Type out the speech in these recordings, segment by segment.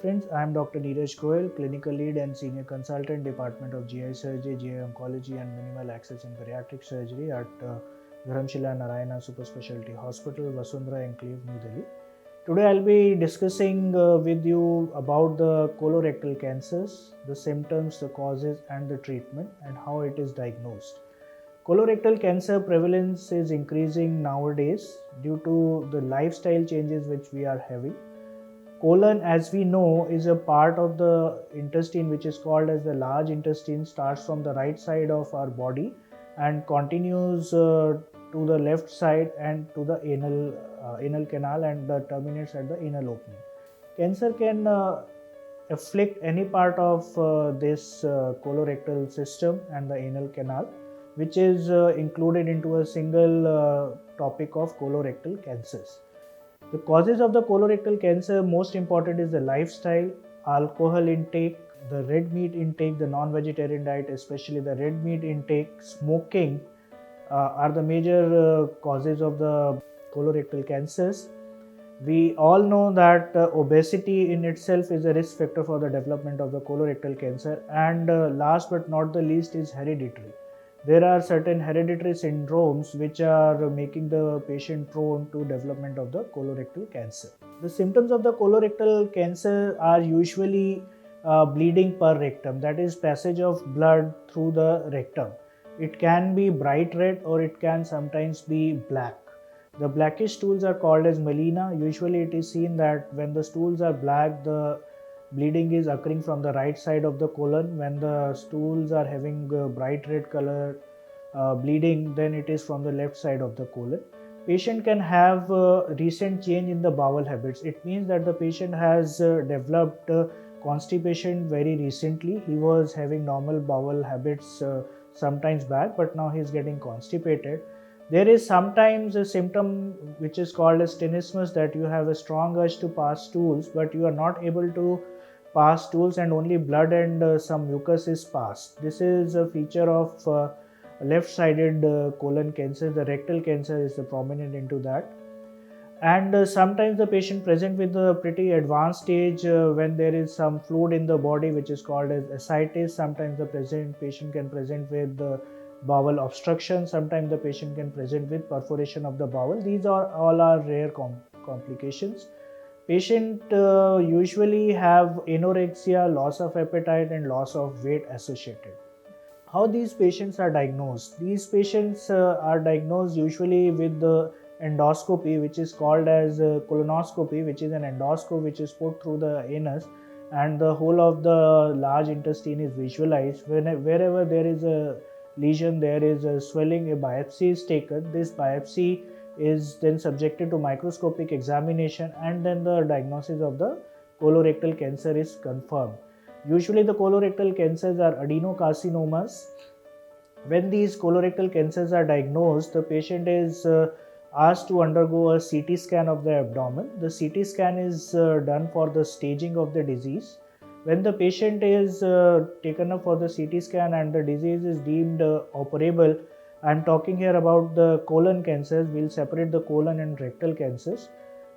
friends, I am Dr. Neeraj Goyal, Clinical Lead and Senior Consultant, Department of GI Surgery, GI Oncology and Minimal Access in Bariatric Surgery at Dharamshila Narayana Super Specialty Hospital, Vasundhara Enclave, New Delhi. Today I'll be discussing with you about the colorectal cancers, the symptoms, the causes and the treatment and how it is diagnosed. Colorectal cancer prevalence is increasing nowadays due to the lifestyle changes which we are having. Colon, as we know, is a part of the intestine which is called as the large intestine, starts from the right side of our body and continues to the left side and to the anal canal and terminates at the anal opening. Cancer can afflict any part of this colorectal system and the anal canal, which is included into a single topic of colorectal cancers. The causes of the colorectal cancer, most important is the lifestyle, alcohol intake, the red meat intake, the non-vegetarian diet, especially the red meat intake, smoking are the major causes of the colorectal cancers. We all know that obesity in itself is a risk factor for the development of the colorectal cancer, and last but not the least is hereditary. There are certain hereditary syndromes which are making the patient prone to development of the colorectal cancer. The symptoms of the colorectal cancer are usually bleeding per rectum, that is passage of blood through the rectum. It can be bright red or it can sometimes be black. The blackish stools are called as melena. Usually it is seen that when the stools are black, the bleeding is occurring from the right side of the colon. When the stools are having bright red color bleeding, then it is from the left side of the colon. Patient can have recent change in the bowel habits. It means that the patient has developed constipation very recently. He was having normal bowel habits sometimes back, but now he is getting constipated. There is sometimes a symptom which is called as tenesmus, that you have a strong urge to pass stools, but you are not able to pass stools and only blood and some mucus is passed. This is a feature of left-sided colon cancer. The rectal cancer is the prominent into that. And sometimes the patient present with a pretty advanced stage when there is some fluid in the body which is called as ascites. Sometimes the patient can present with bowel obstruction. Sometimes the patient can present with perforation of the bowel. These are all are rare complications. Patient usually have anorexia, loss of appetite and loss of weight associated. How these patients are diagnosed? These patients are diagnosed usually with the endoscopy, which is called as colonoscopy, which is an endoscope which is put through the anus and the whole of the large intestine is visualized. Wherever there is a lesion, there is a swelling, a biopsy is taken. This biopsy is then subjected to microscopic examination and then the diagnosis of the colorectal cancer is confirmed. Usually the colorectal cancers are adenocarcinomas. When these colorectal cancers are diagnosed, the patient is asked to undergo a CT scan of the abdomen. The CT scan is done for the staging of the disease. When the patient is taken up for the CT scan and the disease is deemed operable, I am talking here about the colon cancers. We will separate the colon and rectal cancers.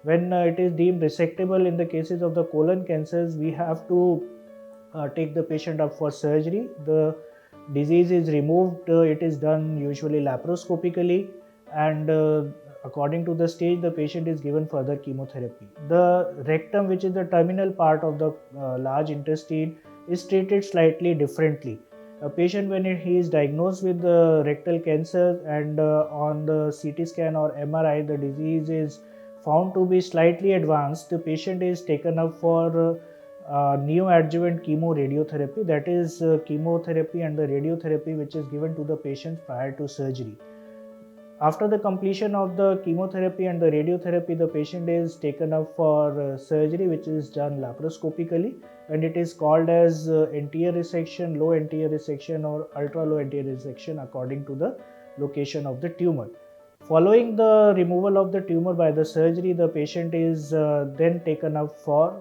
When it is deemed resectable in the cases of the colon cancers, we have to take the patient up for surgery. The disease is removed. It is done usually laparoscopically, and according to the stage, the patient is given further chemotherapy. The rectum, which is the terminal part of the large intestine, is treated slightly differently. A patient, when he is diagnosed with the rectal cancer and on the CT scan or MRI, the disease is found to be slightly advanced, the patient is taken up for neoadjuvant chemoradiotherapy, that is chemotherapy and the radiotherapy which is given to the patient prior to surgery. After the completion of the chemotherapy and the radiotherapy, the patient is taken up for surgery which is done laparoscopically, and it is called as anterior resection, low anterior resection or ultra low anterior resection according to the location of the tumor. Following the removal of the tumor by the surgery, the patient is then taken up for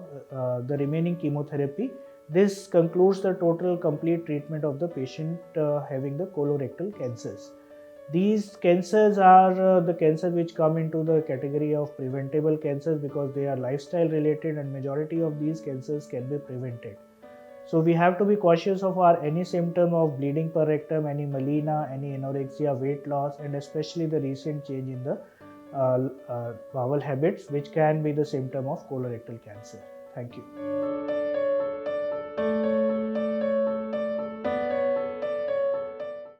the remaining chemotherapy. This concludes the total complete treatment of the patient having the colorectal cancers. These cancers are the cancer which come into the category of preventable cancers because they are lifestyle related, and majority of these cancers can be prevented. So we have to be cautious of our any symptom of bleeding per rectum, any melena, any anorexia, weight loss, and especially the recent change in the bowel habits, which can be the symptom of colorectal cancer. Thank you.